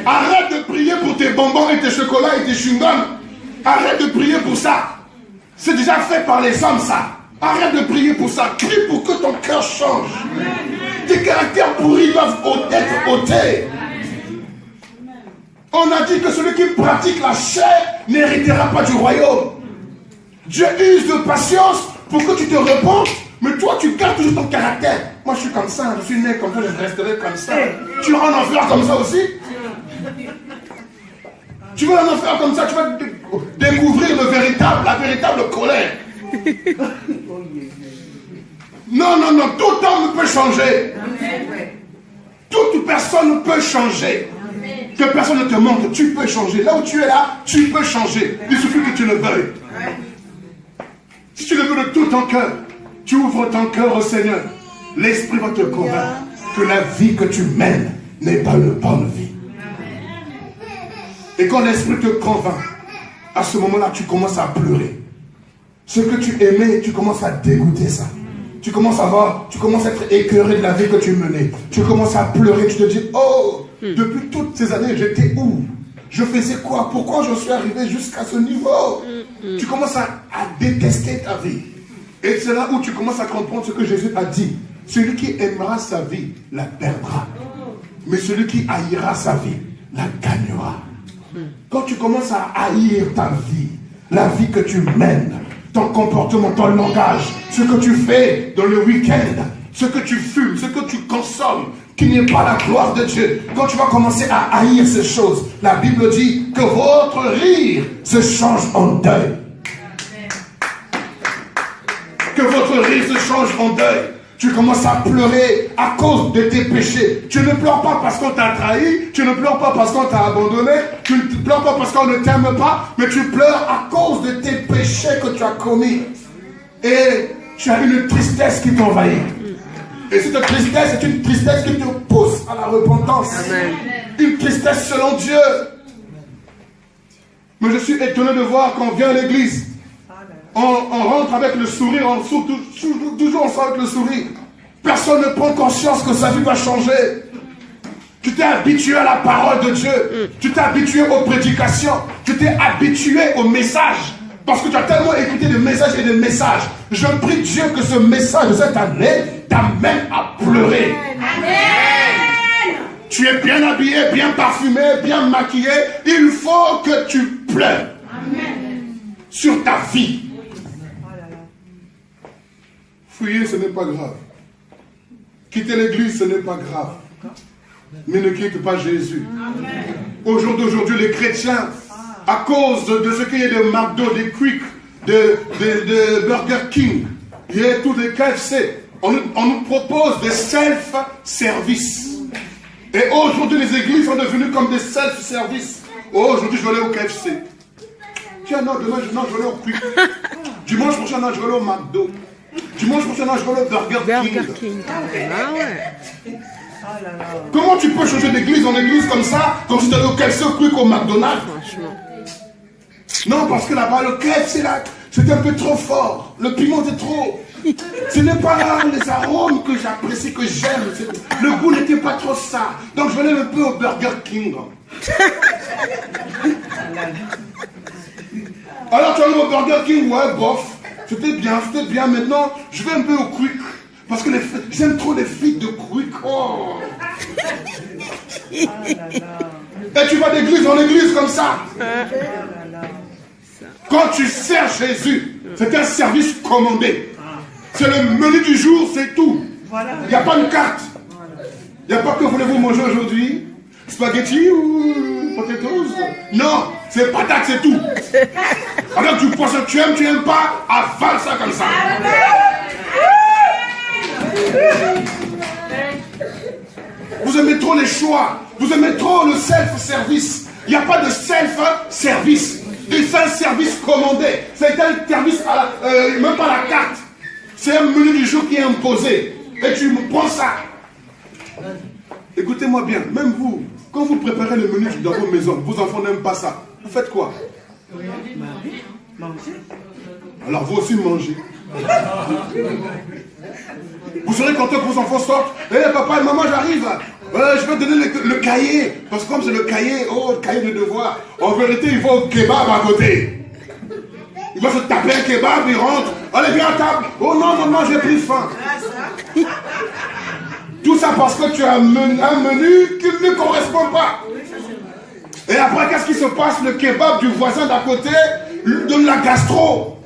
Arrête de prier pour tes bonbons et tes chocolats et tes chewing-gums. Arrête de prier pour ça. C'est déjà fait par les hommes, ça. Arrête de prier pour ça. Prie pour que ton cœur change. Tes caractères pourris doivent être ôtés. On a dit que celui qui pratique la chair n'héritera pas du royaume. Dieu use de patience pour que tu te repentes, mais toi tu gardes toujours ton caractère. Moi je suis comme ça, je suis né comme ça, je resterai comme ça. Tu vas en enfer comme ça aussi? Tu vas en enfer comme ça, tu vas découvrir la véritable colère. Non, tout homme peut changer. Toute personne peut changer. Que personne ne te montre, tu peux changer. Là où tu es là, tu peux changer. Il suffit que tu le veuilles. Si tu le veux de tout ton cœur, tu ouvres ton cœur au Seigneur. L'Esprit va te convaincre que la vie que tu mènes n'est pas une bonne vie. Et quand l'Esprit te convainc, à ce moment-là, tu commences à pleurer. Ce que tu aimais, tu commences à dégoûter ça. Tu commences à être écœuré de la vie que tu menais. Tu commences à pleurer, tu te dis, oh, depuis toutes ces années, j'étais où? Je faisais quoi? Pourquoi je suis arrivé jusqu'à ce niveau? Tu commences à détester ta vie. Et c'est là où tu commences à comprendre ce que Jésus a dit. Celui qui aimera sa vie la perdra. Mais celui qui haïra sa vie la gagnera. Quand tu commences à haïr ta vie, la vie que tu mènes, ton comportement, ton langage, ce que tu fais dans le week-end, ce que tu fumes, ce que tu consommes, qui n'est pas la gloire de Dieu. Quand tu vas commencer à haïr ces choses, la Bible dit que votre rire se change en deuil. Que votre rire se change en deuil. Tu commences à pleurer à cause de tes péchés. Tu ne pleures pas parce qu'on t'a trahi, tu ne pleures pas parce qu'on t'a abandonné, tu ne pleures pas parce qu'on ne t'aime pas, mais tu pleures à cause de tes péchés que tu as commis. Et tu as une tristesse qui t'envahit. Et cette tristesse est une tristesse qui te pousse à la repentance. Amen. Une tristesse selon Dieu. Mais je suis étonné de voir qu'on vient à l'église. On rentre avec le sourire, toujours on sort avec le sourire. Personne ne prend conscience que sa vie va changer. Tu t'es habitué à la parole de Dieu. Tu t'es habitué aux prédications. Tu t'es habitué aux messages. Parce que tu as tellement écouté de messages et de messages. Je prie Dieu que ce message de cette année t'amène à pleurer. Amen. Tu es bien habillé, bien parfumé, bien maquillé. Il faut que tu pleures. Amen. Sur ta vie. Fouiller, ce n'est pas grave. Quitter l'église, ce n'est pas grave. Mais ne quitte pas Jésus. Au jour d'aujourd'hui, les chrétiens, à cause de ce qu'il y a de McDo, des Quick, de Burger King, il y a tous des KFC, on nous propose des self-service. Et aujourd'hui, les églises sont devenues comme des self-service. Oh, aujourd'hui, je vais aller au KFC. Tiens, non, demain, je vais aller au Quick. Dimanche prochain, non, je vais aller au McDo. Dimanche prochain, non, je vais aller au Burger King. Ah ouais. Comment tu peux changer d'église en église comme ça, quand tu allais au KFC, au Quick, au McDonald's? Franchement. Non, parce que là-bas, le KFC, là, c'était un peu trop fort. Le piment était trop. Ce n'est pas les arômes que j'apprécie, que j'aime. Le goût n'était pas trop ça. Donc je vais aller un peu au Burger King. Alors tu vas aller au Burger King, ouais, bof. C'était bien. Maintenant, je vais un peu au Quick. Parce que j'aime trop les frites de Quick. Oh. Et tu vas d'église en église comme ça. Quand tu sers Jésus, c'est un service commandé. C'est le menu du jour, c'est tout. Il n'y a pas de carte. Il n'y a pas que voulez-vous manger aujourd'hui? Spaghetti ou potatoes? Non, c'est patate, c'est tout. Alors du poisson, tu aimes pas, avale ça comme ça. Vous aimez trop les choix. Vous aimez trop le self-service. Il n'y a pas de self-service. C'est un service commandé. C'est un service, même pas la carte. C'est un menu du jour qui est imposé. Et tu prends ça. Écoutez-moi bien, même vous, quand vous préparez le menu dans vos maisons, vos enfants n'aiment pas ça. Vous faites quoi? Manger. Alors vous aussi mangez. Vous serez content que vos enfants sortent. Eh papa et maman, j'arrive. Je vais donner le cahier. Parce que comme c'est le cahier, le cahier de devoir. En vérité, il va au kebab à côté. Il va se taper un kebab, il rentre. Allez, viens à table. Oh non, maman, j'ai pris faim. Tout ça parce que tu as un menu qui ne correspond pas. Et après, qu'est-ce qui se passe? Le kebab du voisin d'à côté donne la gastro.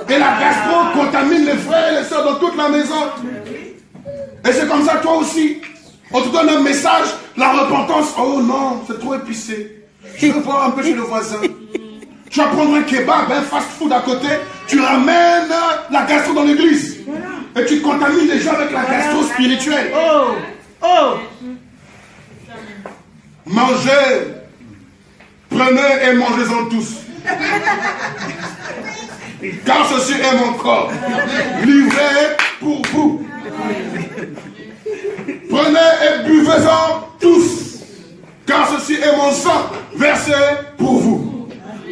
Et la gastro contamine les frères et les soeurs dans toute la maison. Et c'est comme ça toi aussi. On te donne un message, la repentance. Oh non, c'est trop épicé. Je veux voir un peu chez le voisin. Tu vas prendre un kebab, un fast-food à côté. Tu ramènes la gastro dans l'église. Et tu contamines les gens avec la gastro spirituelle. Mangez. Prenez et mangez-en tous. Car ceci est mon corps, livré pour vous. Prenez et buvez-en tous, car ceci est mon sang, versé pour vous.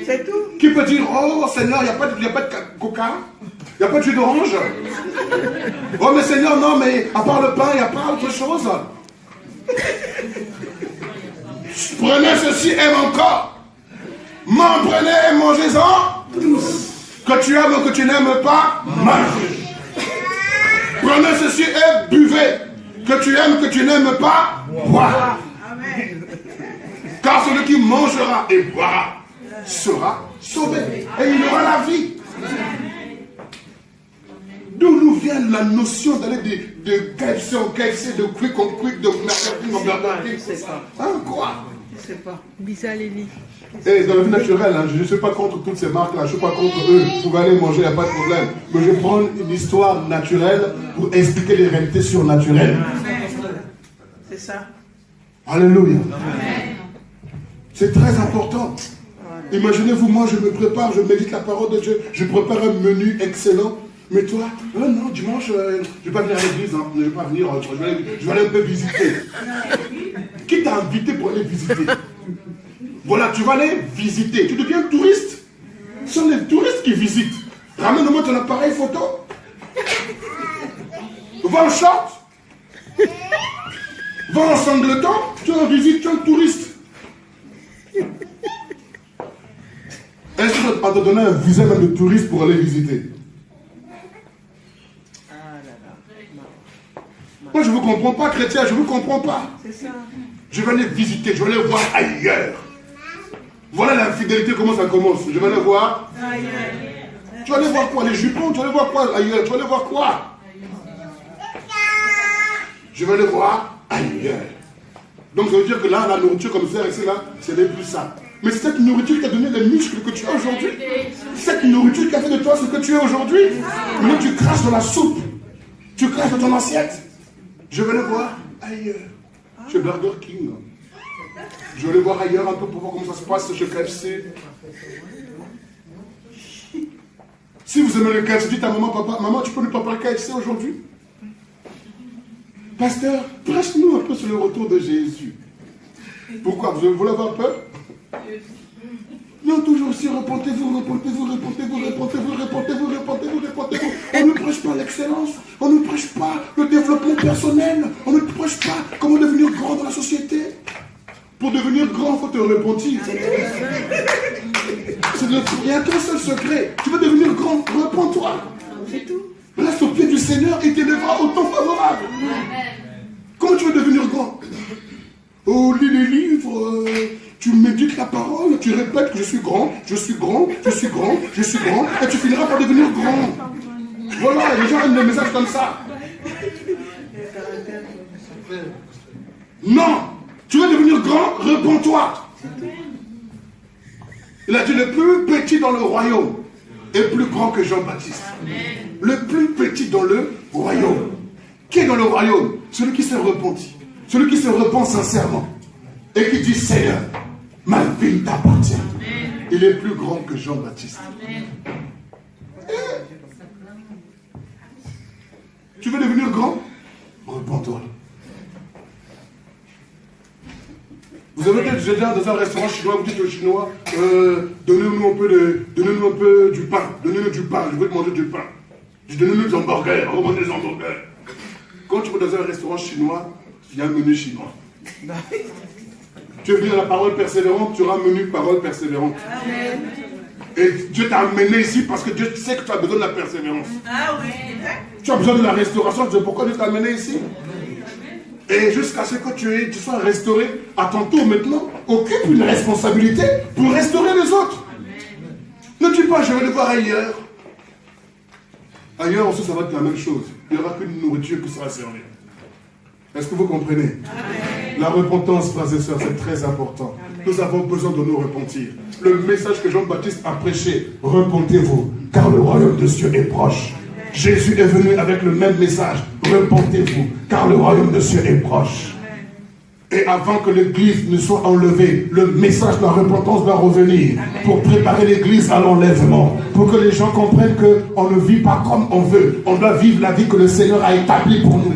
C'est tout. Qui peut dire, oh Seigneur, il n'y a pas de coca, il n'y a pas de jus d'orange. Oh mais Seigneur, non, mais à part le pain, il n'y a pas autre chose. Prenez ceci et mon corps. M'en prenez et mangez-en tous. Que tu aimes ou que tu n'aimes pas, mange. Prenez ceci et buvez. Que tu aimes ou que tu n'aimes pas, bois. Car celui qui mangera et boira sera sauvé. Et il aura la vie. D'où nous vient la notion d'aller de KFC en KFC, de quick en quick, de Burger en Burger King? Quoi? Je sais pas. Bisa Lily. Et dans la vie naturelle, je ne suis pas contre toutes ces marques-là, je ne suis pas contre eux. Vous pouvez aller manger, il n'y a pas de problème. Mais je prends une histoire naturelle pour expliquer les réalités surnaturelles. C'est ça. Alléluia. C'est très important. Imaginez-vous, moi je me prépare, je médite la parole de Dieu, je prépare un menu excellent. Mais toi, non, dimanche, je ne vais pas venir à l'église, je ne vais pas venir, je vais aller un peu visiter. Qui t'a invité pour aller visiter? Voilà, tu vas aller visiter. Tu deviens touriste. Ce sont les touristes qui visitent. Ramène-moi ton appareil photo. Va en short. Va en sangleton. Tu es en visite, tu es un touriste. Est-ce qu'on te donner un visa même de touriste pour aller visiter? Moi, je ne vous comprends pas, chrétien, je ne vous comprends pas. C'est ça. Je vais aller visiter, je vais aller voir ailleurs. Voilà l'infidélité, comment ça commence. Je vais aller voir ailleurs. Tu vas aller voir quoi? Les jupons? Tu vas aller voir quoi ailleurs? Tu vas aller voir quoi? Je vais aller voir ailleurs. Donc ça veut dire que là, la nourriture comme ça, ici, là, c'est les plus sains. Mais c'est cette nourriture qui t'a donné les muscles que tu as aujourd'hui. Cette nourriture qui a fait de toi ce que tu es aujourd'hui. Maintenant, tu craches dans la soupe. Tu craches dans ton assiette. Je vais aller voir ailleurs. Chez Burger King. Je vais aller voir ailleurs un peu pour voir comment ça se passe chez KFC. Si vous aimez le KFC, dites à maman, papa, maman, tu peux nous préparer le KFC aujourd'hui? Pasteur, prêche-nous un peu sur le retour de Jésus. Pourquoi? Vous voulez avoir peur? Non, toujours aussi, repentez-vous, repentez-vous, repentez-vous, repentez-vous, repentez-vous, repentez-vous, repentez-vous. On ne prêche pas l'excellence, on ne prêche pas le développement personnel, on ne prêche pas comment devenir grand dans la société. Pour devenir grand, il faut te repentir. Il n'y a qu'un seul secret. Tu veux devenir grand, repens-toi. C'est tout. Reste au pied du Seigneur et t'élèvera au temps favorable. Comment tu veux devenir grand? Oh, lis les livres, tu médites la parole, tu répètes que je suis grand, je suis grand, je suis grand, je suis grand, et tu finiras par devenir grand. Voilà, les gens aiment des messages comme ça. Non, tu veux devenir grand, repens-toi. Il a dit le plus petit dans le royaume est plus grand que Jean-Baptiste. Le plus petit dans le royaume. Qui est dans le royaume? Celui qui s'est repenti. Celui qui se repent sincèrement. Et qui dit Seigneur, ma vie t'appartient. Il est plus grand que Jean-Baptiste. Tu veux devenir grand? Repens-toi. Vous avez déjà dans un restaurant chinois, vous dites aux Chinois, donnez-nous un peu du pain, donnez-nous du pain, je veux manger du pain. Donnez-nous des hamburgers, on va manger des hamburgers. Quand tu vas dans un restaurant chinois, il y a un menu chinois. Tu veux venir à la parole persévérante, tu auras un menu parole persévérante. Amen. Et Dieu t'a amené ici parce que Dieu sait que tu as besoin de la persévérance. Ah oui. Tu as besoin de la restauration. Tu sais pourquoi Dieu t'a amené ici? Et jusqu'à ce que tu sois restauré, à ton tour maintenant, occupe une responsabilité pour restaurer les autres. Ne dis pas, je vais le voir ailleurs. Ailleurs aussi, ça va être la même chose. Il n'y aura qu'une nourriture qui sera servie. Est-ce que vous comprenez? Amen. La repentance, frères et sœurs, c'est très important. Amen. Nous avons besoin de nous repentir. Le message que Jean-Baptiste a prêché, repentez-vous, car le royaume de Dieu est proche. Amen. Jésus est venu avec le même message, repentez-vous, car le royaume de Dieu est proche. Amen. Et avant que l'église ne soit enlevée, le message de la repentance doit revenir. Amen. Pour préparer l'église à l'enlèvement. Pour que les gens comprennent qu'on ne vit pas comme on veut. On doit vivre la vie que le Seigneur a établie pour nous.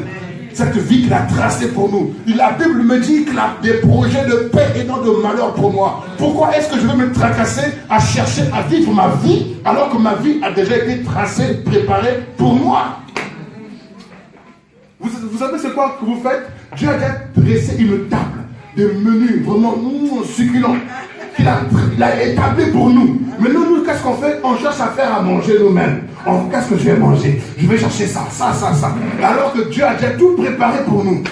Cette vie qu'il a tracée pour nous. La Bible me dit qu'il a des projets de paix et non de malheur pour moi. Pourquoi est-ce que je vais me tracasser à chercher à vivre ma vie alors que ma vie a déjà été tracée, préparée pour moi? Vous savez c'est quoi que vous faites? Dieu a déjà dressé une table de menus vraiment succulents qu'il a établi pour nous. Mais nous, qu'est-ce qu'on fait? On cherche à faire à manger nous-mêmes. Qu'est-ce que je vais manger? Je vais chercher ça. Alors que Dieu a déjà tout préparé pour nous.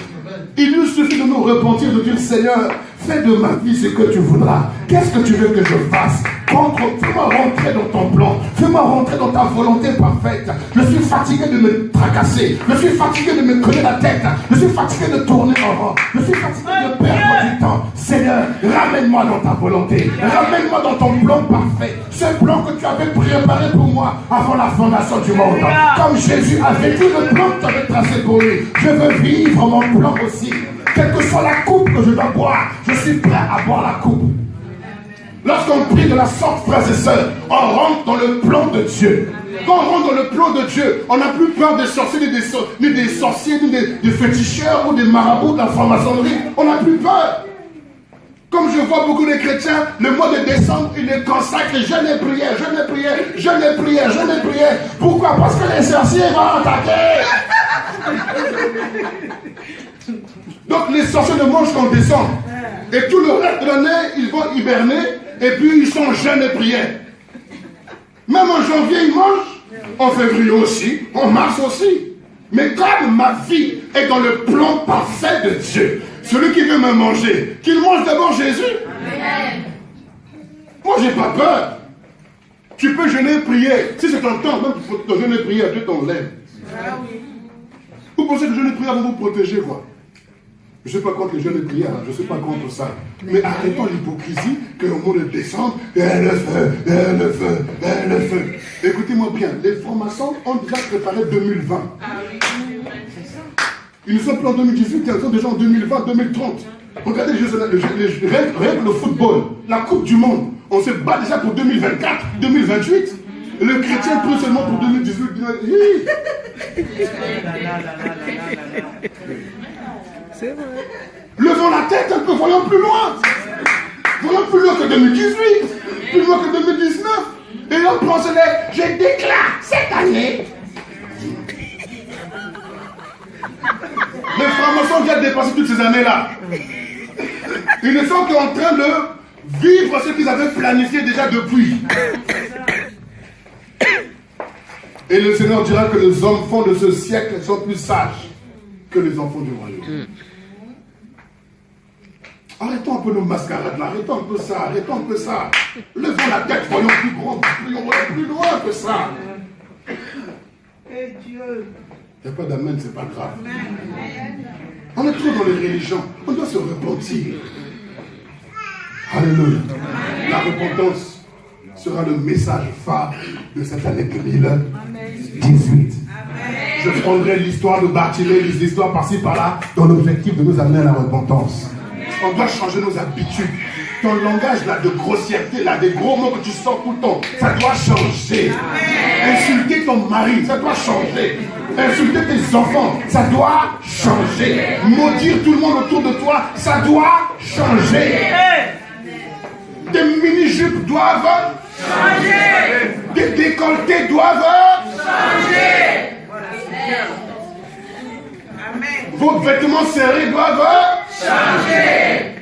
Il nous suffit de nous repentir, de dire Seigneur, fais de ma vie ce que tu voudras. Qu'est-ce que tu veux que je fasse? Fais-moi rentrer dans ton plan. Fais-moi rentrer dans ta volonté parfaite. Je suis fatigué de me tracasser. Je suis fatigué de me coller la tête. Je suis fatigué de tourner en rond. Je suis fatigué de perdre du temps. Seigneur, ramène-moi dans ta volonté. Ramène-moi dans ton plan parfait. Ce plan que tu avais préparé pour moi avant la fondation du monde. Comme Jésus a vécu le plan que tu avais tracé pour lui. Je veux vivre mon plan aussi. Quelle que soit la coupe que je dois boire, je suis prêt à boire la coupe. Lorsqu'on prie de la sorte, frères et sœurs, on rentre dans le plan de Dieu. Quand on rentre dans le plan de Dieu, on n'a plus peur des sorciers, ni des sorciers, ni des féticheurs ou des marabouts de la franc-maçonnerie. On n'a plus peur. Comme je vois beaucoup de chrétiens, le mois de décembre, ils les consacrent, jeûne et prière. Pourquoi? Parce que les sorciers vont attaquer. Donc les sorciers ne mangent qu'en décembre. Et tout le reste de l'année, ils vont hiberner. Et puis ils sont jeûne et prière. Même en janvier, ils mangent. En février aussi. En mars aussi. Mais comme ma vie est dans le plan parfait de Dieu, celui qui veut me manger, qu'il mange d'abord Jésus. Amen. Moi, j'ai pas peur. Tu peux jeûner et prier. Si c'est ton temps, même pour jeûner et prier, Dieu t'enlève. Ah oui. Vous pensez que jeûner et prière va vous protéger, quoi? Je ne suis pas contre les jeunes prières, je ne suis pas contre ça. Mais arrêtons l'hypocrisie qu'au mois de décembre, le feu. Écoutez-moi bien, les francs-maçons ont déjà préparé 2020. Ils ne sont plus en 2018, ils sont déjà en 2020, 2030. Regardez rien que le football, la Coupe du Monde, on se bat déjà pour 2024, 2028. Le chrétien prie seulement pour 2018. C'est vrai. Levons la tête un peu, voyons plus loin. Voyons plus loin que 2018, plus loin que 2019. Et là, pensez-les, je déclare cette année. Les francs-maçons viennent dépasser toutes ces années-là. Ils ne sont qu'en train de vivre ce qu'ils avaient planifié déjà depuis. Et le Seigneur dira que les enfants de ce siècle sont plus sages que les enfants du royaume. Arrêtons un peu nos mascarades là, arrêtons un peu ça. Levons la tête, voyons plus grand, voyons plus loin que ça. Et Dieu. Il n'y a pas d'amen, c'est pas grave. On est trop dans les religions, on doit se repentir. Alléluia. La repentance sera le message phare de cette année 2018. Je prendrai l'histoire de Bartimée, les histoires par-ci par-là, dans l'objectif de nous amener à la repentance. On doit changer nos habitudes. Ton langage là de grossièreté, là, des gros mots que tu sors tout le temps, ça doit changer. Insulter ton mari, ça doit changer. Insulter tes enfants, ça doit changer. Maudire tout le monde autour de toi, ça doit changer. Tes mini-jupes doivent changer. Tes décolletés doivent changer. Amen. Vos vêtements serrés doivent changer.